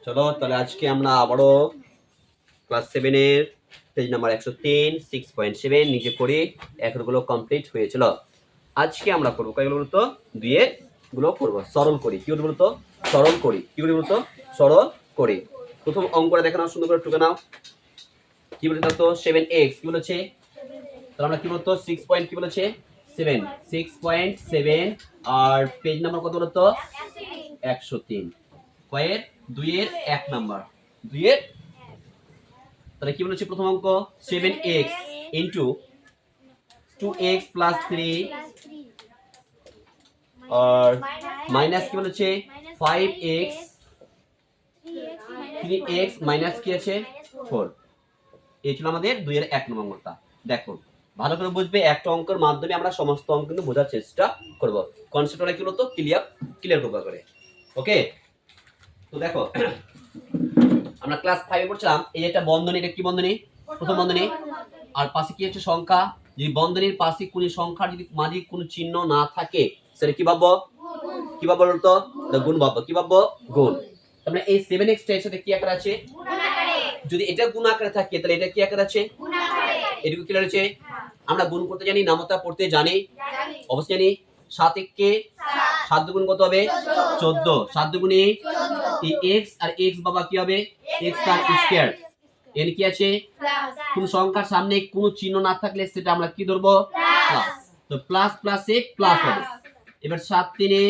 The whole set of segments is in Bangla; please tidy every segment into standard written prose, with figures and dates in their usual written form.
চলো তাহলে আজকে আমরা আবারও ক্লাস 7 এর পেজ নাম্বার 103 6.7 নিচে পড়ি এখনগুলো কমপ্লিট হয়েছিল। আজকে আমরা করব কয়গুলো বলতো দুইয়ের গুলো করব সরল করি। কি বলতো বলতো সরল করি। কি বলতো সরল করি। প্রথম অঙ্কটা দেখে নাও, সুন্দর করে টুকে নাও। কি বলতো তো 7x কি বলেছে, তাহলে আমরা কি বলতো 6 পয়েন্ট কি বলেছে 7 6.7 আর পেজ নাম্বার কত বলতো 103 কয়ের 2 এর 1 নাম্বার 2 এর। তাহলে কি বলেছে প্রথম অঙ্ক 7x ইনটু 2x প্লাস 3 আর মাইনাস কি বলেছে 5x 3x মাইনাস কি আছে 4। এই ছিল আমাদের 2 এর 1 নম্বর অঙ্কটা। দেখো ভালো করে বুঝবে, একটা অঙ্কের মাধ্যমে আমরা সমস্ত অঙ্ক কিন্তু বোঝার চেষ্টা করব। কনসেপ্টটা কি বলতো ক্লিয়ার করব করে। ওকে, তো দেখো আমরা ক্লাস 5 এ পড়ছিলাম এই একটা বন্ধনী, এটা কি বন্ধনী প্রথম বন্ধনী আর পাশে কি আছে সংখ্যা। যদি বন্ধনীর পাশে কোনো সংখ্যার যদি মাঝে কোনো চিহ্ন না থাকে সেটা কি ভাববো কি ভাববো বলতো গুণ ভাববো। কি ভাববো গুণ। তাহলে এই 7x এর সাথে কি আকার আছে গুণ আকারে। যদি এটা গুণ আকারে থাকে তাহলে এটা কি আকার আছে গুণ আকারে। এটুকু ক্লিয়ার আছে। আমরা গুণ করতে জানি, নামতা পড়তে জানি অবশ্যই জানি। 7 কে 7 দুগুণ কত হবে 14 7 দুগুণে এই x আর x বাবা কি হবে x তার স্কয়ার। এর কি আছে কোন সংখ্যার সামনে কোনো চিহ্ন না থাকলে সেটা আমরা কি ধরবো প্লাস। তো প্লাস প্লাসে প্লাস হবে। এবার 7 3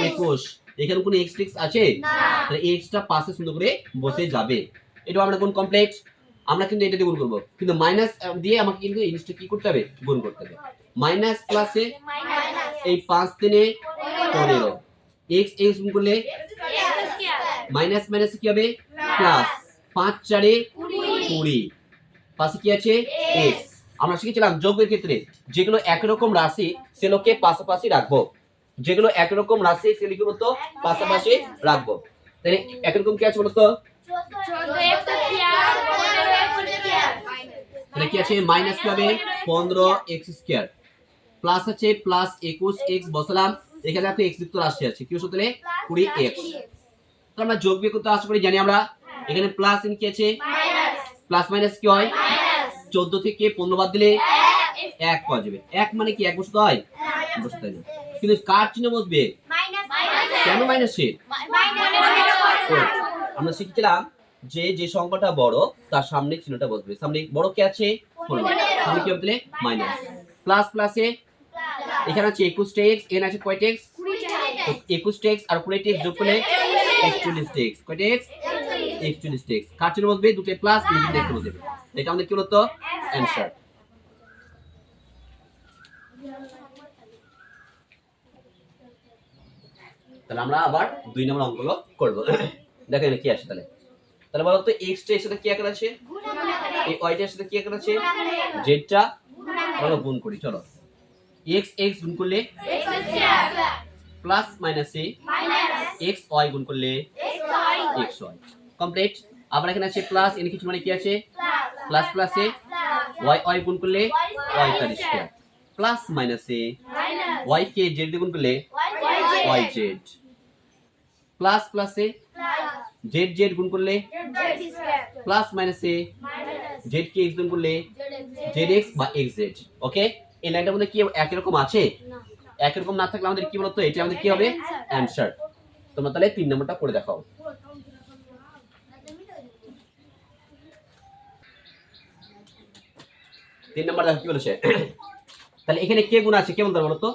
21 এখানে কোনো x টিক্স আছে না, তাহলে x টা পাশে সুন্দর করে বসে যাবে। এটা আমরা গুণ কমপ্লিট। আমরা কিন্তু এটা দিয়ে গুণ করব, কিন্তু মাইনাস দিয়ে আমাকে কিন্তু এই জিনিসটা কি করতে হবে গুণ করতে হবে। মাইনাস প্লাসে এই 5 3 15 x x গুণ করলে মাইনাস মাইনাস কি হবে প্লাস 5 4 20 পাশে কি আছে x। আমরা শিখেছিলাম যোগের ক্ষেত্রে যেগুলো একই রকম রাশি সেগুলোকে পাশাপাশি রাখবো, যেগুলো একই রকম রাশি সেগুলো বলতো পাশাপাশি রাখবো। তাহলে একই রকম কি আছে বলতো তাহলে কি আছে মাইনাস কি হবে 15x স্কয়ার প্লাস আছে প্লাস 21x বসালাম। এখানে একটা x যুক্ত রাশি আছে কি হচ্ছে তাহলে 20x। তো আমরা যোগ বিয়োগ করতে আশা করি জানি আমরা। এখানে প্লাস এন কি আছে প্লাস মাইনাস কি হয় 14 থেকে 15 বাদ দিলে 1 পাওয়া যাবে। 1 মানে কি 1 বসতে হয় বসতে হয় না, কিন্তু কার চিহ্ন বসবে কেন মাইনাসের। আমরা শিখছিলাম যে যে সংখ্যাটা বড় তার সামনে চিহ্নটা বসবে। সামনে বড় কি আছে 15, সামনে কি হবে তাহলে মাইনাস। প্লাস প্লাসে এখানে আছে 21x এন আছে কয়টা x 21x আর 20x যোগ করলে 41x কয়টা x 41x। কার চিহ্ন বসবে দুটো প্লাস নিচে দেখতে বসবে। এটা আমাদের কি হলো অ্যানসার। তাহলে আমরা আবার 2 নম্বর অঙ্কগুলো করব। দেখেন কি আসে তাহলে। তাহলে বলো তো x টা এর সাথে কি আকার আছে গুণ আকারে, এই y টা এর সাথে কি আকার আছে z টা আমরা গুণ করি। চলো x x গুণ করলে x স্কয়ার প্লাস মাইনাসে x y গুণ করলে x y কমপ্লিট। আবার এখানে আছে প্লাস এর কিছু মানে কি আছে প্লাস প্লাসে y y গুণ করলে y তার স্কয়ার প্লাস মাইনাসে y কে z দিয়ে গুণ করলে y z প্লাস প্লাসে z z গুণ করলে প্লাস মাইনাসে z কে x গুণ করলে zx বা xz। ওকে, এই লাইনটার মধ্যে কি একই রকম আছে না, একই রকম না থাকলে আমাদের কি বলতো এটা আমাদের কি হবে অ্যানসার। তোমরা তাহলে 3 নম্বরটা করে দেখাও। 3 নম্বর দেখো কি বলেছে। তাহলে এখানে কে গুণ আছে কে বলতে বলো তো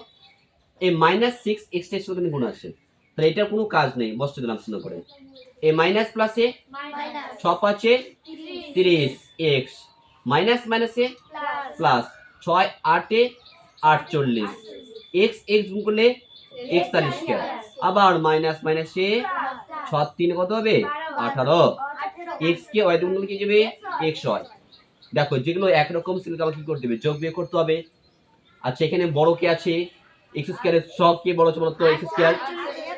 এই -6x এর সাথে গুণ আছে, তাহলে এটার কোনো কাজ নেই বসতে দিলাম সুন্দর করে। এই মাইনাস প্লাসে 6 5 30x মাইনাস মাইনাসে প্লাস 6 8 48 x x গুণ করলে x তার স্কয়ার আবার মাইনাস মাইনাসে 6 3 কত হবে 18 x কে y গুণ করলে কি যাবে x হয়। দেখো যেগুলো একরকম সেগুলো আমাকে কি করতে হবে যোগ বিয়োগ করতে হবে। আচ্ছা এখানে বড় কি আছে x স্কয়ারের সব কি বড় আছে বলো তো x স্কয়ার,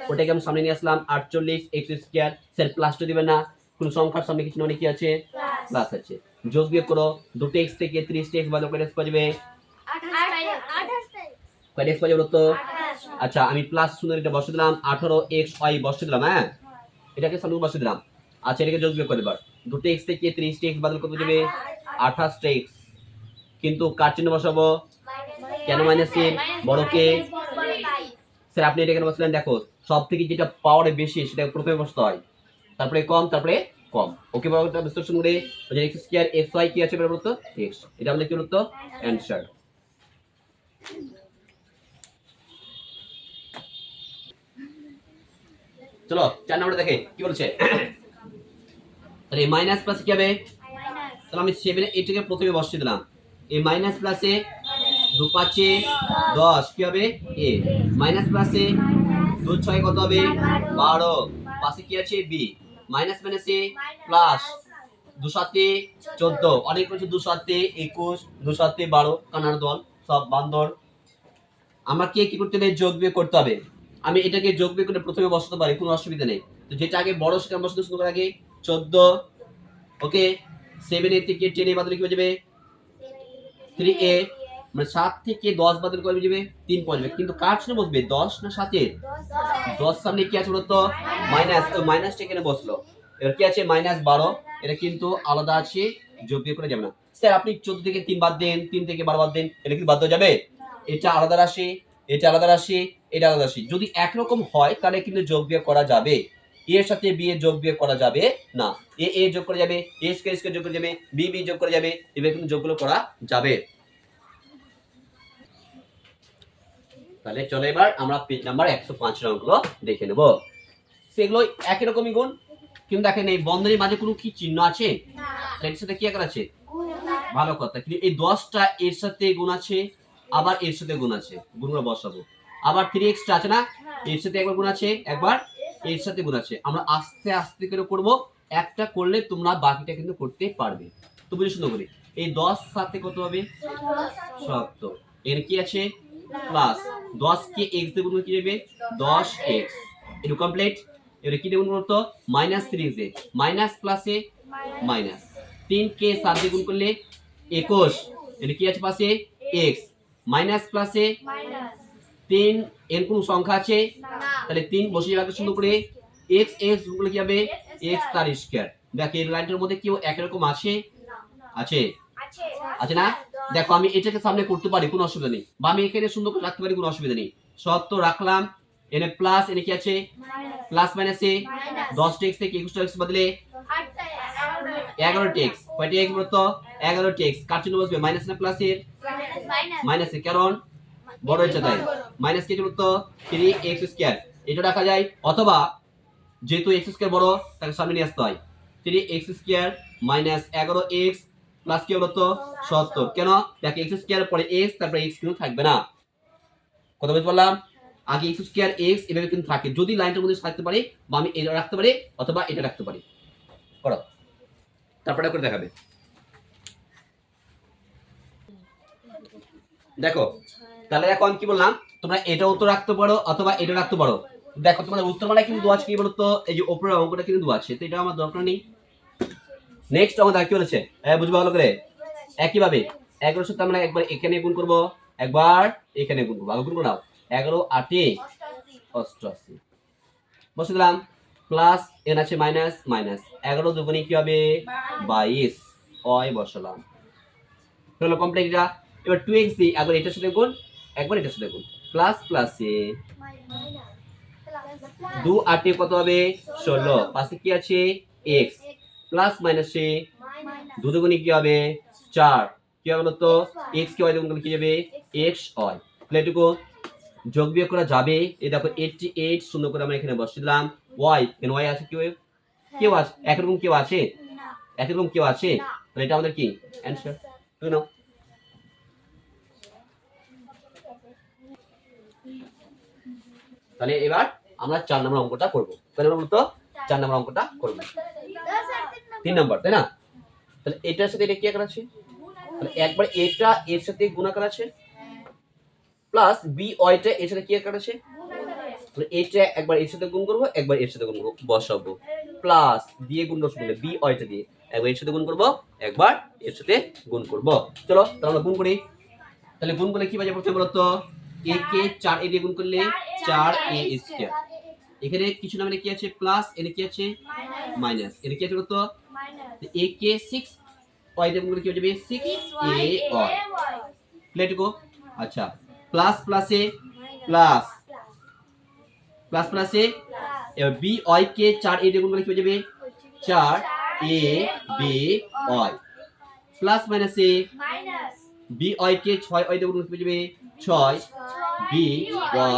ওটাকে আমি সামনে নিয়ে আসলাম 48 x স্কয়ার। স্যার প্লাসটা দিবেন না, কোন সংখ্যার সামনে কিছু মানে কি আছে প্লাস আছে। যোগ বিয়োগ করো দুটো x থেকে 30x বাদ করে x পাওয়া যাবে 28 কয়টা x পাওয়া যাবে তো। আচ্ছা আমি প্লাস সুন্দর এটা বসিয়ে দিলাম 18x y বসিয়ে দিলাম। হ্যাঁ এটাকে সামনে বসিয়ে দিলাম। আচ্ছা এটাকে যোগ বিয়োগ করে এবার 2x থেকে 30x বাদ কত যাবে 28x কিন্তু কার চিহ্ন বসাবো কেন মাইনাস এর বড় কে স্যার আপনি এটা কেন বসলেন দেখো সব থেকে যেটা পাওয়ারে বেশি সেটা প্রথমে বসতে হয় তারপরে কম তারপরে কম ওকে বাবাটা বিশ্লেষণ করে যে x স্কয়ার xy কি আছে বলতো x এটা আমাদের কি বলতো অ্যানসার চলো 4 নম্বরে দেখে কি বলছে তাহলে মাইনাস প্লাস কি হবে তাহলে আমি 7 এটাকে প্রথমে বসিয়ে দিলাম এই মাইনাস প্লাসে 2 5 10 কি হবে a মাইনাস প্লাসে 2 6 কত হবে 12 পাশে কি আছে b মাইনাস মাইনাসে প্লাস 2 7 14 অনেক কিছু 2 7 21 2 7 12 কানার দল সব বান্দর আমাকে কি করতে হবে যোগ বিয়োগ করতে হবে আমি এটাকে যোগ বিয়োগ করে প্রথমে বসাতে পারি কোনো অসুবিধা নেই তো যেটা আগে বড় সেটা বসাতে শুরু করার আগে 14 ওকে 7 এর থেকে 10 এ বাদলে কি হয়ে যাবে 3a মানে 7 থেকে 10 বাদল করে যাবে 3 পড়বে কিন্তু কার সামনে বসবে 10 না 7 এর 10 সামনে কি আছে বলতো মাইনাস ওই মাইনাসটা এখানে বসলো এর কি আছে -12 এটা কিন্তু আলাদা আছে যোগ বিয়োগ করা যাবে না স্যার আপনি 14 থেকে 3 বাদ দেন 3 থেকে 12 বাদ দেন এটা কি বাদ হয়ে যাবে এটা আলাদা রাশি এটা আলাদা রাশি এটা আলাদা রাশি যদি একরকম হয় তাহলে কিন্তু যোগ বিয়োগ করা যাবে এর সাথে বি এর যোগ বিয়োগ করা যাবে না এ যোগ করা যাবে এ স্কয়ার যোগ করা যাবে বি যোগ করা যাবে এভাবে কিন্তু যোগগুলো করা যাবে তাহলে চলো এবার আমরা পেজ নাম্বার 105 অঙ্কগুলো দেখে নেব সেগুলো একই রকমই গুণ কিন্তু দেখেন এই বন্ধনীর মাঝে কোনো কি চিহ্ন আছে না এর সাথে কি আকার আছে গুণ ভালো কথা কিন্তু এই 10টা এর সাথে গুণ আছে আবার এর সাথে গুণ আছে গুণগুলো বসাবো আবার 3x টা আছে না এর সাথে একবার গুণ আছে একবার এর সাথে গুণ আছে আমরা আস্তে আস্তে করে করব একটা করলে তোমরা বাকিটা কিন্তু করতে পারবে তো বুঝে শুনো করি এই 10 সাথে কত হবে 70 এর কি আছে প্লাস 10 কে x দিয়ে গুণ করলে কি হবে 10x এটা কমপ্লিট এবারে কি দিয়ে গুণ করতে -3x দিয়ে মাইনাস প্লাসে মাইনাস 3 কে 7 দিয়ে গুণ করলে 21 এটা কি আছে পাশে x মাইনাস প্লাসে মাইনাস 3 এর কোন সংখ্যা আছে না তাহলে 3 বসিয়ে রাখতে সুন্দর করে x গুণ করলে কি হবে x তার স্কয়ার দেখো এই লাইনটার মধ্যে কি একই রকম আছে না আছে আছে না দেখো আমি এটাকে সামনে করতে পারি কোনো অসুবিধা নেই বা আমি এখানে সুন্দর করে রাখতে পারি কোনো অসুবিধা নেই সব তো রাখলাম এনে প্লাস এনে কি আছে প্লাস মাইনাসে 10x থেকে 21x বদলে 11x কয়টা x বলতো 11x কার চিহ্ন বসবে মাইনাস না প্লাসের মাইনাসে কারণ বড় হচ্ছে তাই মাইনাস কি বলতো 3x স্কয়ার এটা রাখা যায় অথবা যেহেতু x স্কয়ার বড় তাকে সামনে নিয়ে আসতে হয় 3x square minus 11x plus কি বলতো 70 কেন দেখো x স্কয়ার পরে x তারপরে x কিন্তু থাকবে না কত বলতে বললাম আগে x স্কয়ার x এভাবে কিন্তু থাকে যদি লাইনটার মধ্যে থাকতে পারে বা আমি এটা রাখতে পারি অথবা এটা রাখতে পারি করো তারপরে করে দেখাবে দেখো তাহলে এখন কি বললাম তোমরা এটাও তো রাখতে পারো অথবা এটা রাখতে পারো দেখো তোমাদের উত্তরমালায় কিন্তু দেওয়া আছে কি বলতো এই যে উপরের অঙ্কটা কিন্তু দেওয়া আছে তো এটা আমার দরকার নেই নেক্সট আমাদের কি বলেছে বুঝবা ভালো করে একই ভাবে 11 সাথে আমরা একবার এখানে গুণ করব একবার এখানে গুণ করব আগে গুণ করো 11 8 88 বসে দিলাম প্লাস এন আছে মাইনাস মাইনাস 11 দুগুণে কি হবে 22 ওই বসালাম হলো কমপ্লিট এটা এবার 2x দি একবার এটার সাথে গুণ একবার এটার সাথে গুণ প্লাস প্লাসে 2 8 কত হবে 16 পাশে কি আছে x প্লাস মাইনাসে 2 দুগুণে কি হবে 4 কি হবে তো x কে y গুণ করলে কি হবে x y তাহলে এটুকু যোগ বিয়োগ করা যাবে এই দেখো 88 শূন্য করে আমরা এখানে বসিয়ে দিলাম y কেন y আছে কেউ আছে একরকম কেউ আছে না একরকম কেউ আছে তাহলে এটা আমাদের কি অ্যানসার তুমি নাও তাহলে এবার আমরা 4 নম্বর অঙ্কটা করব তাহলে আমরা বলতো 4 নম্বর অঙ্কটা করব 3 নম্বর তাই না তাহলে এটার সাথে এটা কি আকার আছে তাহলে একবার এটা এর সাথে গুণাকার আছে প্লাস বি ওয়াইটা এর সাথে কি আকার আছে তাহলে এটা একবার এর সাথে গুণ করব একবার এর সাথে গুণ করব বসাবো প্লাস দিয়ে গুণ করব বি ওয়াইটা দিয়ে একবার এর সাথে গুণ করব একবার এর সাথে গুণ করব চলো তাহলে আমরা গুণ করি তাহলে গুণ করলে কি বাজে প্রথমে বলতো a কে 4 a দিয়ে গুণ করলে 4a স্কয়ার এখানে কিছু না মানে কি আছে প্লাস এখানে কি আছে মাইনাস এটা কি আছে বলতো a কে 6 y দিয়ে গুণ করলে কি হয়ে যাবে 6a y প্লেট গো আচ্ছা প্লাস প্লাসে প্লাস প্লাস প্লাসে এবার b y কে 4a দিয়ে গুণ করলে কি হয়ে যাবে 4a b y প্লাস মাইনাসে b y কে 6y দিয়ে গুণ করলে কি হয়ে যাবে 6 b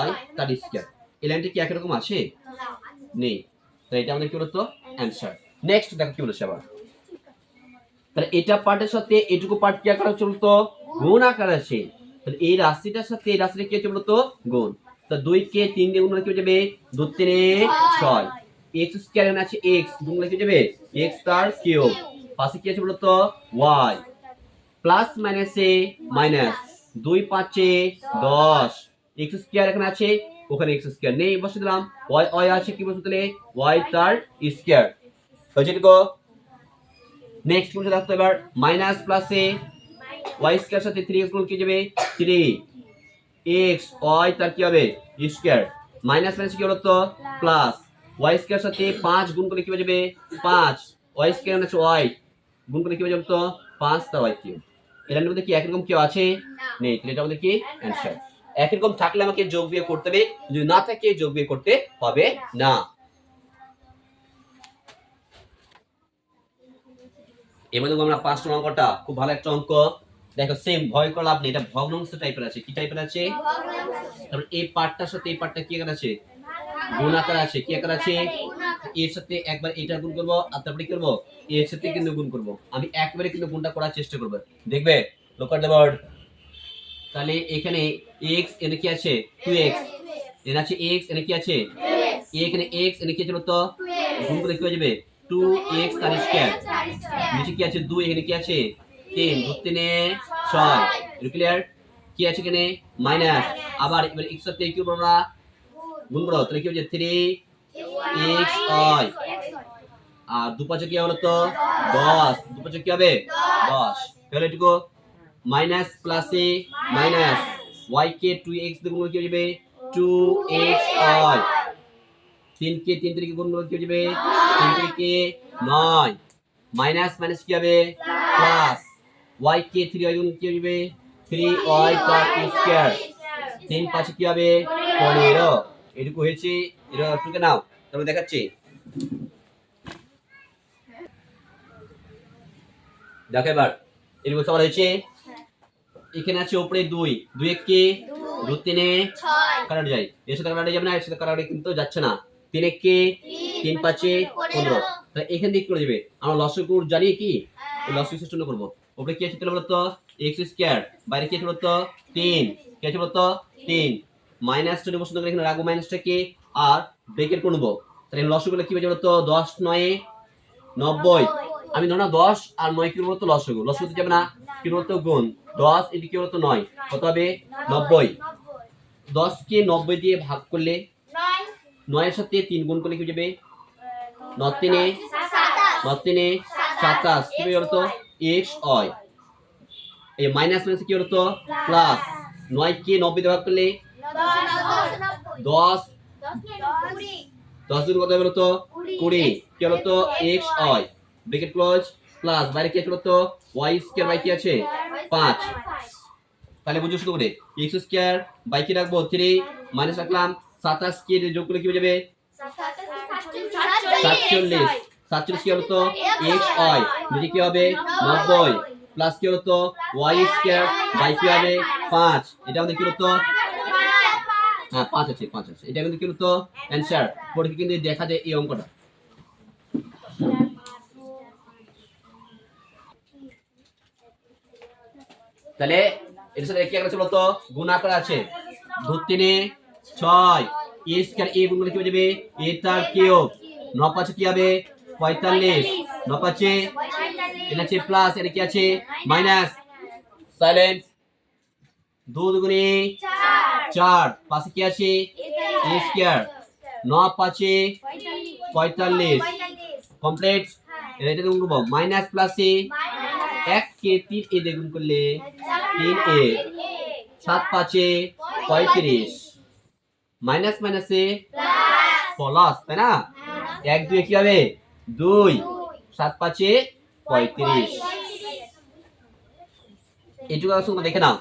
y তার স্কয়ার এই লাইনটা কি একই রকম আছে নেই তাই এটা আমাদের কি বলতো অ্যানসার নেক্সট দেখো কি বলেছে আবার তাহলে এটা পার্টের সাথে এটুকু পার্ট কি আকারে চলতো গুণ আকারে আছে তাহলে এই রাশিটার সাথে এই রাশিটা কি আছে বলতো গুণ তো 2 কে 3 দিয়ে গুণ করলে কি হয়ে যাবে 2 3 6 x স্কয়ার এখানে আছে x গুণ করলে কি হয়ে যাবে x তার কিউব পাশে কি আছে বলতো y প্লাস মাইনাসে মাইনাস 2 5 এ 10 x স্কয়ার এখানে আছে ওখানে x স্কয়ার নেই বসে দিলাম y আছে কি বলতে তাহলে y তার স্কয়ার হয়েছে দেখো নেক্সট কোনটা দেখতে এবার মাইনাস প্লাসে y স্কয়ার সাথে 3x গুণ কি যাবে 3x y তার কি হবে স্কয়ার মাইনাস মাইনাস কি হলো তো প্লাস y স্কয়ার সাথে 5 গুণ করলে কি হয়ে যাবে 5 y স্কয়ার আছে y গুণ করলে কি হয়ে যাবে তো 5 তা y কিউব এর মধ্যে কি একই রকম কি আছে নেই তাহলে এটা আমাদের কি অ্যানসার একই রকম থাকলে আমাকে যোগ বিয়োগ করতে হবে যদি না থাকে যোগ বিয়োগ করতে হবে না এবার দেখো আমরা 5 নম্বর অঙ্কটা খুব ভালো একটা অঙ্ক দেখো সেম ভয় করা লাভ নেই এটা ভগ্নাংশ টাইপের আছে কি টাইপের আছে তারপর এই পার্টটার সাথে এই পার্টটা কি আকার আছে গুণ আকার আছে কি আকার আছে এর সাথে একবার এটা গুণ করব আর তারপরে কি করব এর সাথে কিন্তু গুণ করব আমি একবারে কিন্তু গুণটা করার চেষ্টা করব দেখবে লুক এট দ্য বোর্ড তাহলে এখানে x এনে কি আছে 2x এখানে আছে x এনে কি আছে এখানে x এনে কি আছে বলতো গুণ করলে কি হয়ে যাবে 2x তার স্কয়ার নিচে কি আছে 2 এখানে কি আছে 3 2 3 6 এটা ক্লিয়ার কি আছে এখানে মাইনাস আবার এবার x সাথে কি করব আমরা গুণ করব তাহলে কি হবে 3x y আর দুপাশে কি হলো তো 10 দুপাশে কি হবে 10 তাহলে এটুকু মাইনাস প্লাসে মাইনাস y কে 2x দিয়ে গুণ করলে কি হবে 2x y 3 কে 3 থেকে গুণ করলে কি হবে 3 থেকে 9 মাইনাস মাইনাস কি হবে প্লাস y কে 3y গুণ কি হবে 3y তার স্কয়ার 3 5 কি হবে 15 এটুকু হয়েছে এটা টুকে নাও তারপর দেখাচ্ছি দেখো এবার এরকম সবার হয়েছে এখানে আছে উপরে 2 2 1 কে 2 3 এ 6 কাটা যায় এর সাথে কাটা যাবে না এর সাথে কাটা কিন্তু যাচ্ছে না 3 1 কে 3 5 এ 15 তাহলে এখান থেকে করে দিবে আমরা লসাগু জানি কি লসাগু সিস্টেম করব উপরে কি আছে তাহলে বলতো x স্কয়ার বাইরে কি আছে বলতো 3 কি আছে বলতো 3 মাইনাস টু বসন্ত করে এখানে রাখবো মাইনাসটা কে আর ব্রেকেট করব তাহলে লসাগুলো কি হবে বলতো 10 9 90 আমি ধরনা 10 আর 9 কি বলতো লসাগু লসাগু যাবে না কি বলতো গুণ 10 এটি কি বলতো 9 কত হবে 90 10 কে 90 দিয়ে ভাগ করলে 9 এর সাথে 3 গুণ করলে কি যাবে 9 3 এ 27 কি হবে বলতো x y এই মাইনাস মাইনাস কি হলো তো প্লাস 9 কে 90 দিয়ে ভাগ করলে 10 10 গুণ কত হবে বলতো 20 কি হলো তো x y bracket close plus বাইরে কি আছে বলতো y স্কয়ার বাই কি আছে 5 তাহলে বুঝো শুরু করে x স্কয়ার বাই কি রাখবো 3 মাইনাস রাখলাম 27 কে যোগ করলে কি হয়ে যাবে 47 47 কি হলো তো x y নিচে কি হবে 90 প্লাস কি হলো তো y স্কয়ার বাই কি হবে 5 এটা আমাদের কি হলো তো হ্যাঁ 5 আছে এটা কিন্তু কি হলো তো অ্যানসার পরে কিন্তু দেখা যায় এই অঙ্কটা তাহলে এর সাথে কি আছে বলতো গুণ আকার আছে 2 3 6 a স্কয়ার a গুণ করলে কি হয়ে যাবে a তার কিউব 9 5 কি হবে 45 9 5 এটা আছে প্লাস এটা কি আছে মাইনাস সাইলেন্স 2 দুগুণে 4 পাশে কি আছে a স্কয়ার 9 5 45 কমপ্লিট এটা গুণ করব মাইনাস প্লাসে 1 কে 3 এ গুণ করলে 3 এ 7 5 এ 35 মাইনাস মাইনাসে প্লাস তাই না 1 2 কি হবে 2 7 5 35 এইটুকু আসলে দেখে নাও